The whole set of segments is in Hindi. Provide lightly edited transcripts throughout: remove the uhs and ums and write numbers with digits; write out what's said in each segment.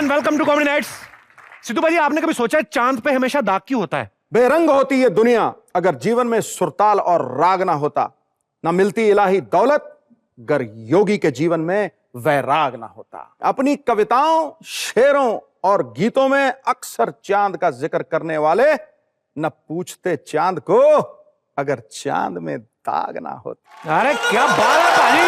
And welcome to comedy nights. Sidhu भाई, आपने कभी सोचा है चांद पे हमेशा दाग क्यों होता है? बेरंग होती ये दुनिया अगर जीवन में सुरताल और राग ना होता, ना मिलती इलाही दौलत अगर योगी के जीवन में वैराग ना होता। अपनी कविताओं, शेरों और गीतों में अक्सर चांद का जिक्र करने वाले न पूछते चांद को अगर चांद में दाग ना होता। अरे क्या बात है पाजी,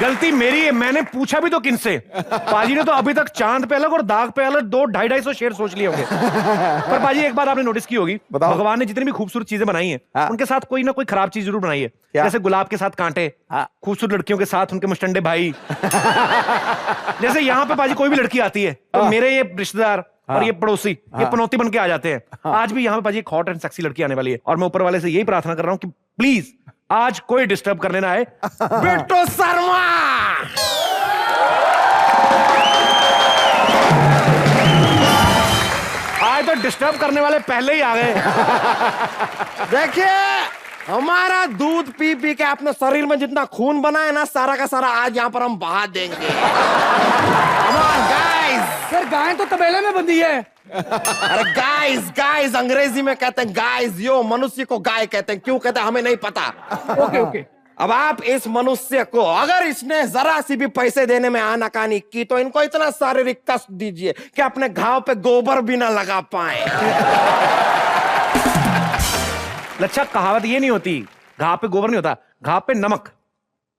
गलती मेरी है, मैंने पूछा भी तो किनसे। पाजी ने तो अभी तक चांद पे अलग और दाग पे अलग 200-250 शेर सोच लिए होंगे। पर पाजी एक बात आपने नोटिस की होगी, भगवान ने जितनी भी खूबसूरत चीजें बनाई हैं, हाँ। उनके साथ कोई ना कोई खराब चीज जरूर बनाई है। जैसे गुलाब के साथ कांटे, हाँ। खूबसूरत लड़कियों के साथ उनके मुस्टंडे भाई। जैसे यहाँ पे पाजी कोई भी लड़की आती है तो मेरे ये रिश्तेदार और ये पड़ोसी ये पनौती बन के आ जाते हैं। आज भी यहाँ पे पाजी एक हॉट एंड सेक्सी लड़की आने वाली है और मैं ऊपर वाले से यही प्रार्थना कर रहा हूँ कि प्लीज आज कोई डिस्टर्ब करने ना आए। बिट्टू शर्मा, आज तो डिस्टर्ब करने वाले पहले ही आ गए। देखिए, हमारा दूध पी पी के अपने शरीर में जितना खून बना है ना, सारा का सारा आज यहाँ पर हम बहा देंगे। सर गाय तो तबेले में बंधी है। अरे गाइस गाइस अंग्रेजी में कहते हैं गाइस, यो मनुष्य को गाय कहते हैं। क्यों कहते हैं हमें नहीं पता। Okay okay. अब आप इस मनुष्य को अगर इसने जरा सी भी पैसे देने में आनाकानी की तो इनको इतना शारीरिक कष्ट दीजिए कि अपने घाव पे गोबर भी ना लगा पाए। लच्छा, कहावत ये नहीं होती घाव पे गोबर नहीं होता, घाव पे नमक।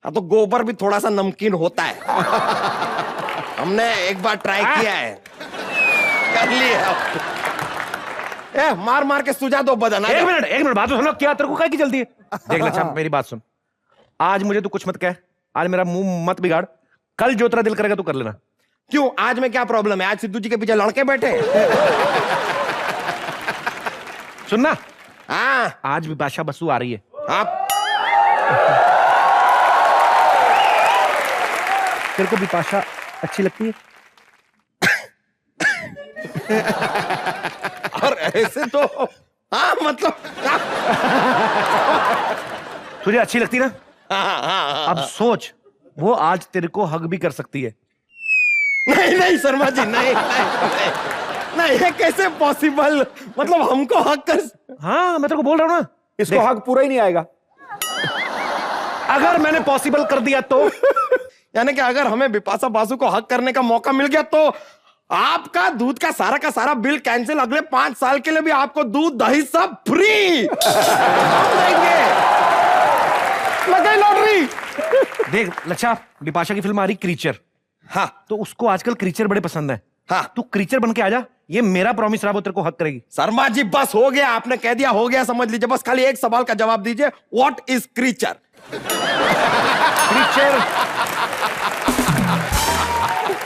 हाँ तो गोबर भी थोड़ा सा नमकीन होता है। हमने एक बार ट्राई किया है, कर लिया। मार मार के सुझा दो बदन। एक मिनट बात तो सुनो, क्या तेरे को क्या की जल्दी है? देख लच्छा, मेरी बात सुन, आज मुझे तू कुछ मत कह, आज मेरा मुंह मत बिगाड़, कल जो तेरा दिल करेगा तू कर लेना। क्यों, आज में क्या प्रॉब्लम है? आज सिद्धू जी के पीछे लड़के बैठे। सुनना, हाँ आज बिपाशा बसु आ रही है। आप तेरे को बिपाशा अच्छी लगती है? और ऐसे तो हाँ मतलब तुझे अच्छी लगती ना? हाँ। अब सोच, वो आज तेरे को हग भी कर सकती है। नहीं नहीं शर्मा जी, नहीं नहीं, नहीं ये कैसे पॉसिबल? मतलब हमको हक कर। हाँ मैं तेरे को बोल रहा हूं ना, इसको हक पूरा ही नहीं आएगा। अगर मैंने पॉसिबल कर दिया तो यानी कि अगर हमें बिपाशा बासु को हक करने का मौका मिल गया तो आपका दूध का सारा बिल कैंसिल। अगले 5 साल के लिए भी आपको दूध दही सब फ्री देंगे। लगाई लॉटरी। देख लच्छा, बिपाशा की फिल्म आ रही क्रीचर। हाँ तो उसको आजकल क्रीचर बड़े पसंद है। हाँ, तू क्रीचर बन के आ जा, ये मेरा प्रॉमिस रहा, वो तेरे को हक करेगी। शर्मा जी बस हो गया, आपने कह दिया हो गया, समझ लीजिए। बस खाली एक सवाल का जवाब दीजिए, what is creature?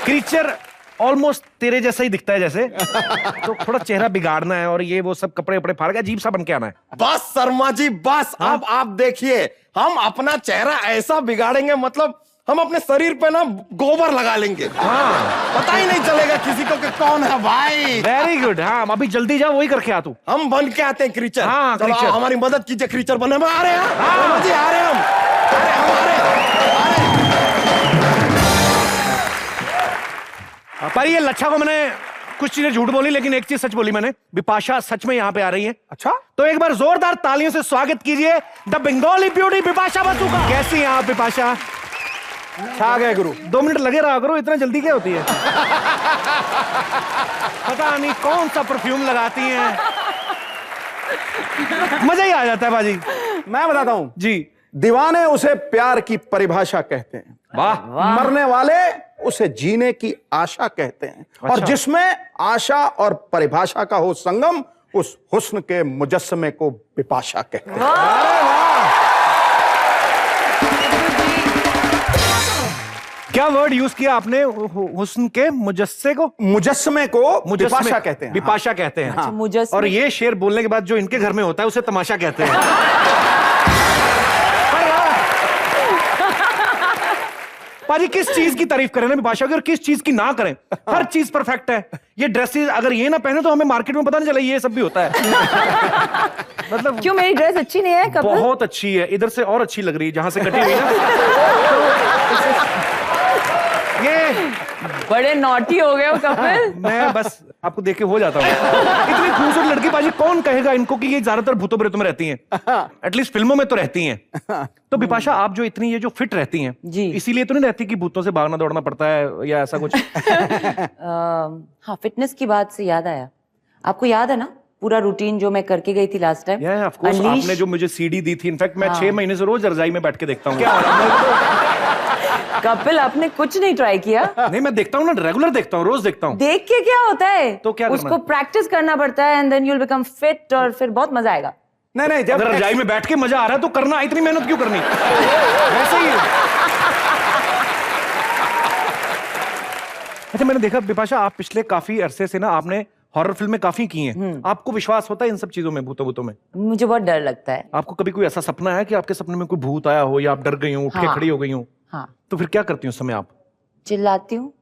Creature almost तेरे जैसा ही दिखता है जैसे, तो थोड़ा चेहरा बिगाड़ना है और ये वो सब कपड़े वपड़े फाड़ के अजीब सा बन के आना है। बस शर्मा जी बस। हाँ? अब आप देखिए, हम अपना चेहरा ऐसा बिगाड़ेंगे, मतलब हम अपने शरीर पे ना गोबर लगा लेंगे। हाँ पता ही नहीं चलेगा किसी को कि कौन है भाई। Very good. हाँ अभी जल्दी जा, वही करके आ तू। हम बन के आते हैं क्रीचर। हाँ, चलो क्रीचर। हमारी मदद कीजिए, क्रीचर बनने में आ रहे हैं। हाँ। शर्मा जी आ रहे हैं हम, आ रहे हैं। पर ये लच्छा को मैंने कुछ चीजें झूठ बोली, लेकिन एक चीज सच बोली मैंने, बिपाशा सच में यहाँ पे आ रही है। अच्छा, तो एक बार जोरदार तालियों से स्वागत कीजिए द बंगाली ब्यूटी बिपाशा बसु का। कैसी हैं आप बिपाशा? छा गए गुरु। 2 मिनट लगे रहा करो, इतना जल्दी क्या होती है? पता नहीं कौन सा परफ्यूम लगाती हैं, मजा ही आ जाता है बाजी। मैं बताता हूं जी, दीवाने उसे प्यार की परिभाषा कहते हैं। वाह। मरने वाले उसे जीने की आशा कहते हैं। और अच्छा। जिसमें आशा और परिभाषा का हो संगम, उस हुस्न के मुजस्समे को बिपाशा कहते हैं। अरे वाह, क्या वर्ड यूज किया आपने? हुस्न के मुजस्से को, मुजस्समे को बिपाशा कहते हैं। बिपाशा कहते हैं। हाँ। मुजस्मे। और ये शेर बोलने के बाद जो इनके घर में होता है उसे तमाशा कहते हैं। पाजी किस चीज की तारीफ करें ना बिपाशा की और किस चीज की ना करें? हर चीज परफेक्ट है। ये ड्रेसेस अगर ये ना पहने तो हमें मार्केट में पता नहीं चला ये सब भी होता है। मतलब क्यों, मेरी ड्रेस अच्छी नहीं है? कपल बहुत अच्छी है, इधर से और अच्छी लग रही है जहां से कटी हुई ना। ये बड़े नॉटी हो गए हो कपिल। मैं बस आपको देख के हो जाता हूँ। इतनी खूबसूरत लड़की बाजी, कौन कहेगा इनको कि ये ज्यादातर भूतों प्रेतों में रहती हैं? एटलीस्ट फिल्मों में तो रहती हैं। तो बिपाशा, आप जो इतनी ये जो फिट रहती हैं, जी। इसीलिए तो नहीं रहती कि भूतों से भागना दौड़ना पड़ता है या ऐसा कुछ? हाँ, फिटनेस की बात से याद आया, आपको याद है ना पूरा रूटीन जो मैं करके गई थी लास्ट टाइम? ऑफ कोर्स, आपने जो मुझे सीडी दी थी, इनफैक्ट मैं 6 महीने से रोज रजाई में बैठ के देखता हूँ। क्या हो रहा है? कपिल, आपने कुछ नहीं ट्राई किया? नहीं, मैं देखता हूँ ना, रेगुलर देखता हूँ, रोज देखता हूँ। देख के क्या होता है? तो क्या करना उसको है? प्रैक्टिस करना पड़ता है and then you will become fit और फिर बहुत मजा आएगा। नहीं, जब अगर रजाई में बैठ के मजा आ रहा है तो करना, इतनी मेहनत क्यों करनी? वैसे ही। अच्छा, मैंने देखा बिपाशा, आप पिछले काफी अरसे से ना आपने हॉरर फिल्में काफी की हैं। आपको विश्वास होता है इन सब चीजों में, भूतों में? मुझे बहुत डर लगता है। आपको कभी कोई ऐसा सपना है कि आपके सपने में कोई भूत आया हो या आप डर गई हो, उठ के हाँ। खड़ी हो गई हो? हाँ, तो फिर क्या करती हो उस समय आप? चिल्लाती हूँ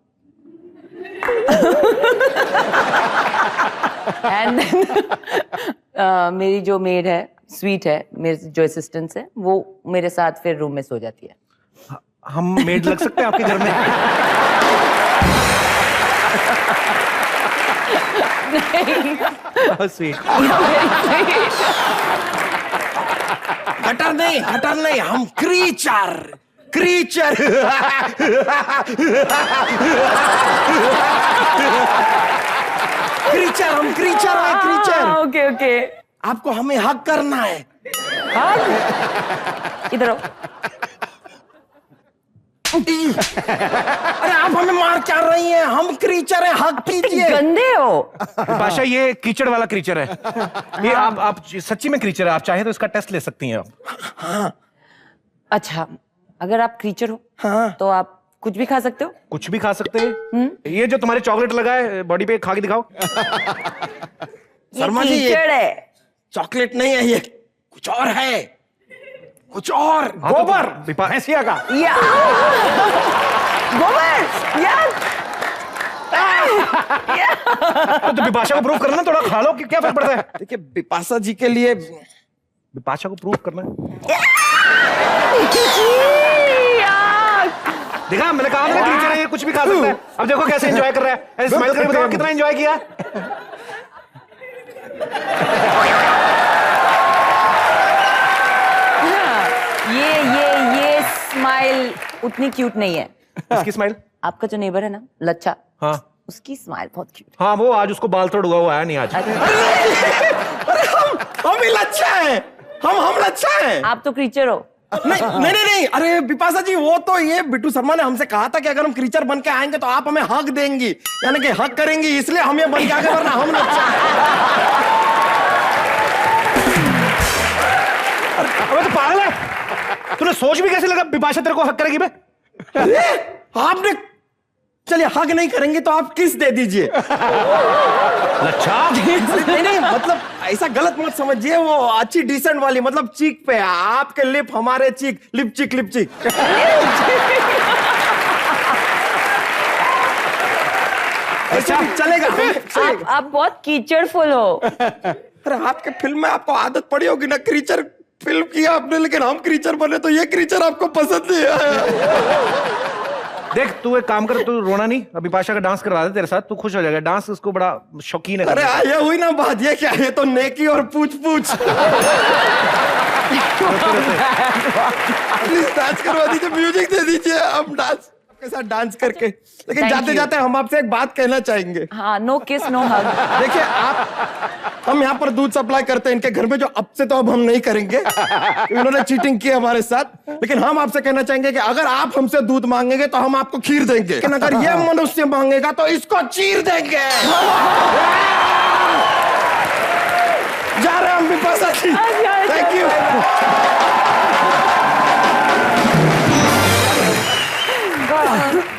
एंड देन मेरी जो मेड है, स्वीट है, मेरे जो असिस्टेंट्स है, वो मेरे साथ फिर रूम में सो जाती है। हम मेड लग सकते हैं आपके घर में? Sweet. गटर नहीं, हम क्रीचर। हम क्रीचर है, क्रीचर। ओके ओके, आपको हमें हक करना है। इधर आओ। अरे आप हमें मार क्या रही हैं? हम क्रीचर हैं, हक कीजिए। गंदे हो। बिपाशा, ये कीचड़ वाला क्रीचर है। ये आप सच्ची में क्रीचर है। आप चाहे तो इसका टेस्ट ले सकती हैं आप। अच्छा, अगर आप क्रीचर हो हाँ। तो आप कुछ भी खा सकते हो? कुछ भी खा सकते हैं। ये जो तुम्हारे चॉकलेट लगा है बॉडी पे, खा के दिखाओ। शर्मा जी, ये कीचड़ है। चॉकलेट नहीं है, ये कुछ और है, कुछ और। गोबर, भैंसिया का। या गोबर, यार। तो बिपाशा को प्रूव करना, थोड़ा खा लो, कि क्या फर्क पड़ता है? देखिए, बिपाशा जी के लिए बिपाशा को प्रूव करना है। यार। देखा, मैंने कहा था ना क्रीचर है, ये कुछ भी खा सकता है। अब देखो कैसे एंजॉय कर रहा है। ऐसे स्माइल करके बताओ कितना एंजॉय किया। ये स्माइल उतनी क्यूट नहीं है। इसकी स्माइल? आपका जो नेबर है ना, लच्छा, हाँ उसकी स्माइल बहुत क्यूट। हाँ, वो आज उसको बाल तोड़ हुआ, वो आया नहीं आज। हम ही लच्छा है, हम लच्छा है। आप तो क्रीचर हो। नहीं। अरे बिपाशा जी, वो तो ये बिट्टू शर्मा ने हमसे कहा था कि अगर हम क्रीचर बन के आएंगे तो आप हमें हक देंगी, यानी कि हक करेंगी, इसलिए हम ये बन के आगे, वरना हम लच्छा है। अबे तो पागल है, तूने सोच भी कैसे लगा बिपाशा तेरे को हक करेगी? बे आपने, चलिए हक नहीं करेंगे तो आप किस दे दीजिए। अच्छा, नहीं, मतलब ऐसा गलत मत समझिए, वो अच्छी डिसेंट वाली, मतलब चीक पे, आपके लिप हमारे चीक, लिप चिक। ऐसा भी चलेगा। आप बहुत कीचड़फुल हो। अरे आपके फिल्म में आपको आदत पड़ी होगी ना, क्रीचर फिल्म किया आपने, लेकिन हम क्रीचर बने तो ये क्रीचर आपको पसंद नहीं आया। देख, तू एक काम कर, तू रोना नहीं, अभी बिपाशा का डांस करवा दे तेरे साथ, तू खुश हो जाएगा। डांस उसको बड़ा शौकीन है। अरे ये हुई ना बात, ये क्या है? तो नेकी और पूछ प्लीज डांस करवा दीजिए, म्यूजिक दे दीजिए, हम डांस आपके साथ डांस करके। लेकिन Thank जाते you. जाते हम आपसे एक बात कहना चाहेंगे। हाँ, नो किस नो हग। देखिए, हम यहाँ पर दूध सप्लाई करते हैं इनके घर में, जो अब से तो अब हम नहीं करेंगे, इन्होंने चीटिंग की हमारे साथ। लेकिन हम आपसे कहना चाहेंगे कि अगर आप हमसे दूध मांगेंगे तो हम आपको खीर देंगे, लेकिन अगर ये मनुष्य मांगेगा तो इसको चीर देंगे। जा रहे हैं हम बिपाशा जी, थैंक यू।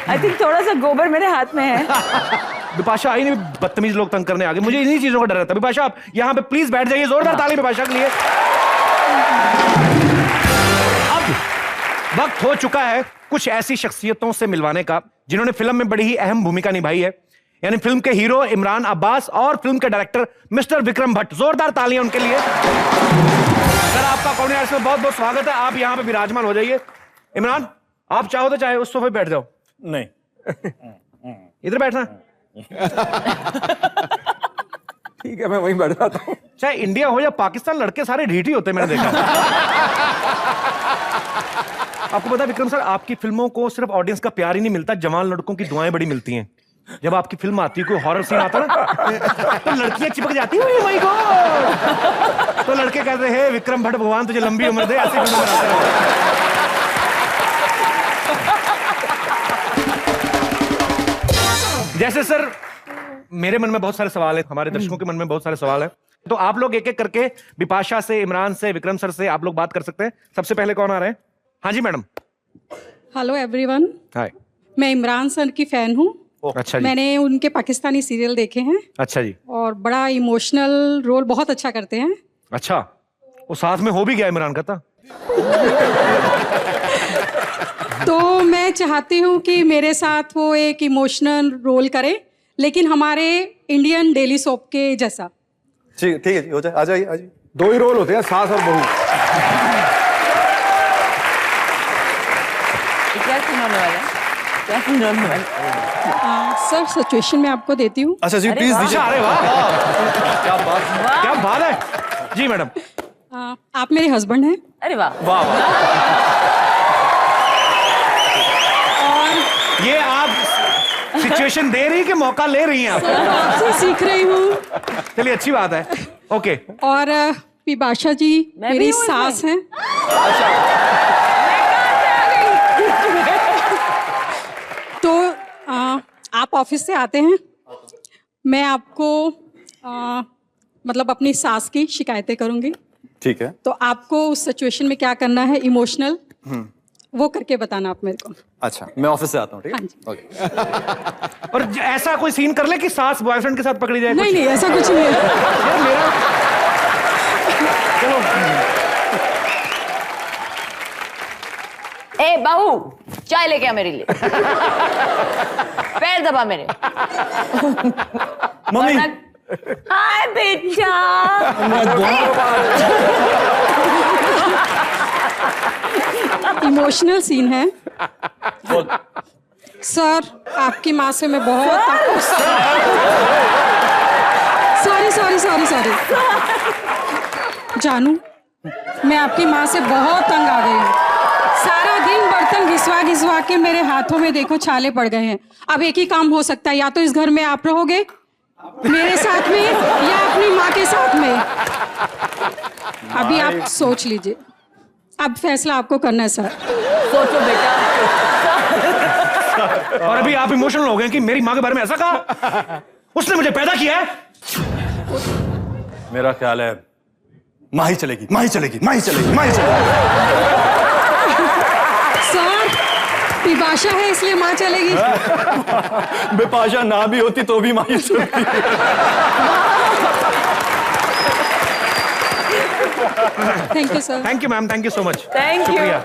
आई थिंक थोड़ा सा गोबर मेरे हाथ में है। बिपाशा आई नहीं, बदतमीज लोग तंग करने आ गए। मुझे इन्हीं चीजों का डर रहता है। बिपाशा, आप यहाँ पे प्लीज बैठ जाइए। जोरदार ताली बिपाशा के लिए। अब वक्त हो चुका है कुछ ऐसी शख्सियतों से मिलवाने का जिन्होंने फिल्म में बड़ी ही अहम भूमिका निभाई है, यानी फिल्म के हीरो इमरान अब्बास और फिल्म के डायरेक्टर मिस्टर विक्रम भट्ट। जोरदार तालियां उनके लिए। सर, आपका कॉमेडी आर्ट्स में बहुत बहुत स्वागत है। आप यहाँ पे विराजमान हो जाइए। इमरान, आप चाहो तो चाहे उस सोफे पे बैठ जाओ। नहीं। इधर बैठना। ठीक है, मैं वहीं बैठ जाता हूँ। चाहे इंडिया हो या पाकिस्तान, लड़के सारे ढीठ ही होते हैं, मैंने देखा। आपको पता है विक्रम सर, आपकी फिल्मों को सिर्फ ऑडियंस का प्यार ही नहीं मिलता, जवान लड़कों की दुआएं बड़ी मिलती हैं। जब आपकी फिल्म आती है, कोई हॉरर सीन आता ना, तो लड़कियां चिपक जाती हैं, ओह माय गॉड। तो लड़के कहते हैं, विक्रम भट्ट भगवान तुझे लंबी उम्र दे, ऐसी फिल्म बनाते हैं। जैसे सर, मेरे मन में बहुत सारे सवाल है, हमारे दर्शकों के मन में बहुत सारे सवाल है, तो आप लोग एक एक करके बिपाशा से, इमरान से, विक्रम सर से आप लोग बात कर सकते हैं। सबसे पहले कौन आ रहे हैं? हाँ जी मैडम। हेलो एवरीवन, हाय। मैं इमरान सर की फैन हूँ। अच्छा जी। मैंने उनके पाकिस्तानी सीरियल देखे हैं अच्छा जी। और बड़ा इमोशनल रोल बहुत अच्छा करते हैं। अच्छा, वो साथ में हो भी गया इमरान का था। तो मैं चाहती हूँ कि मेरे साथ वो एक इमोशनल रोल करे, लेकिन हमारे इंडियन डेली सोप के जैसा। ठीक है जी, हो जाए, आ जाइए, आ जाइए। 2 ही रोल होते हैं, सास और बहू। क्या सीन होने वाला है? क्या सीन होने वाला है? सर सिचुएशन मैं आपको देती हूँ। अच्छा जी, अरे प्लीज वाह। दीजिए। अरे वाह, क्या बात है जी मैडम। आप मेरे हस्बैंड हैं अरे वाह। वाह वाह। और ये आप सिचुएशन दे रही कि मौका ले रही हैं आप? सर आपसे सीख रही हूँ। चलिए, अच्छी बात है। ओके। और बिपाशा जी मैं मेरी भी हूँ सास हैं। तो आप ऑफिस से आते हैं, मैं आपको मतलब अपनी सास की शिकायतें करूंगी। ठीक है। तो आपको उस सिचुएशन में क्या करना है, इमोशनल वो करके बताना आप मेरे को। अच्छा, मैं ऑफिस से आता हूँ, ठीक हाँ है? जी। ओके। और ऐसा कोई सीन कर ले कि सास बॉयफ्रेंड के साथ पकड़ी जाए? नहीं नहीं, ऐसा कुछ नहीं है। यार मेरा, चलो। ए बहू, चाय लेके आ मेरे लिए। पैर दबा मेरे। मम्मी। हाय बेटा। इमोशनल सीन है सर। आपकी माँ से मैं बहुत सॉरी जानू, मैं आपकी माँ से बहुत तंग आ गई हूँ। सारा दिन बर्तन घिसवा के मेरे हाथों में देखो छाले पड़ गए हैं। अब एक ही काम हो सकता है, या तो इस घर में आप रहोगे मेरे साथ में, या अपनी माँ के साथ में। अभी आप सोच लीजिए, अब फैसला आपको करना है सर। सोचो बेटा। और अभी आप इमोशनल हो गए कि मेरी माँ के बारे में ऐसा कहा? उसने मुझे पैदा किया है। मेरा ख्याल है माही चलेगी। सर बिपाशा है इसलिए माँ चलेगी। बिपाशा ना भी होती तो भी माही चलती। Thank you sir. Thank you ma'am, thank you so much. Thank you. शुक्रिया।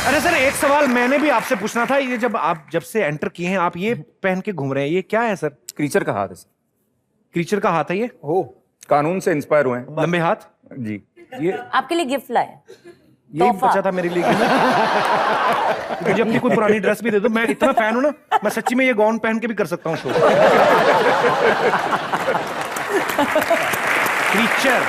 अरे सर, एक सवाल मैंने भी आपसे पूछना था। ये जब से एंटर किए हैं आप ये पहन के घूम रहे हैं, ये क्या है सर? क्रीचर का हाथ है सर। क्रीचर का हाथ है ये? हो, कानून से इंस्पायर हुए हैं। लंबे हाथ जी। ये आपके लिए गिफ्ट लाए। यही तोहफा। बचा था मेरे लिए। मुझे अपनी कोई पुरानी ड्रेस भी दे दो, मैं इतना फैन हूं ना, मैं सच्ची में ये गाउन पहन के भी कर सकता हूँ शो। क्रीचर।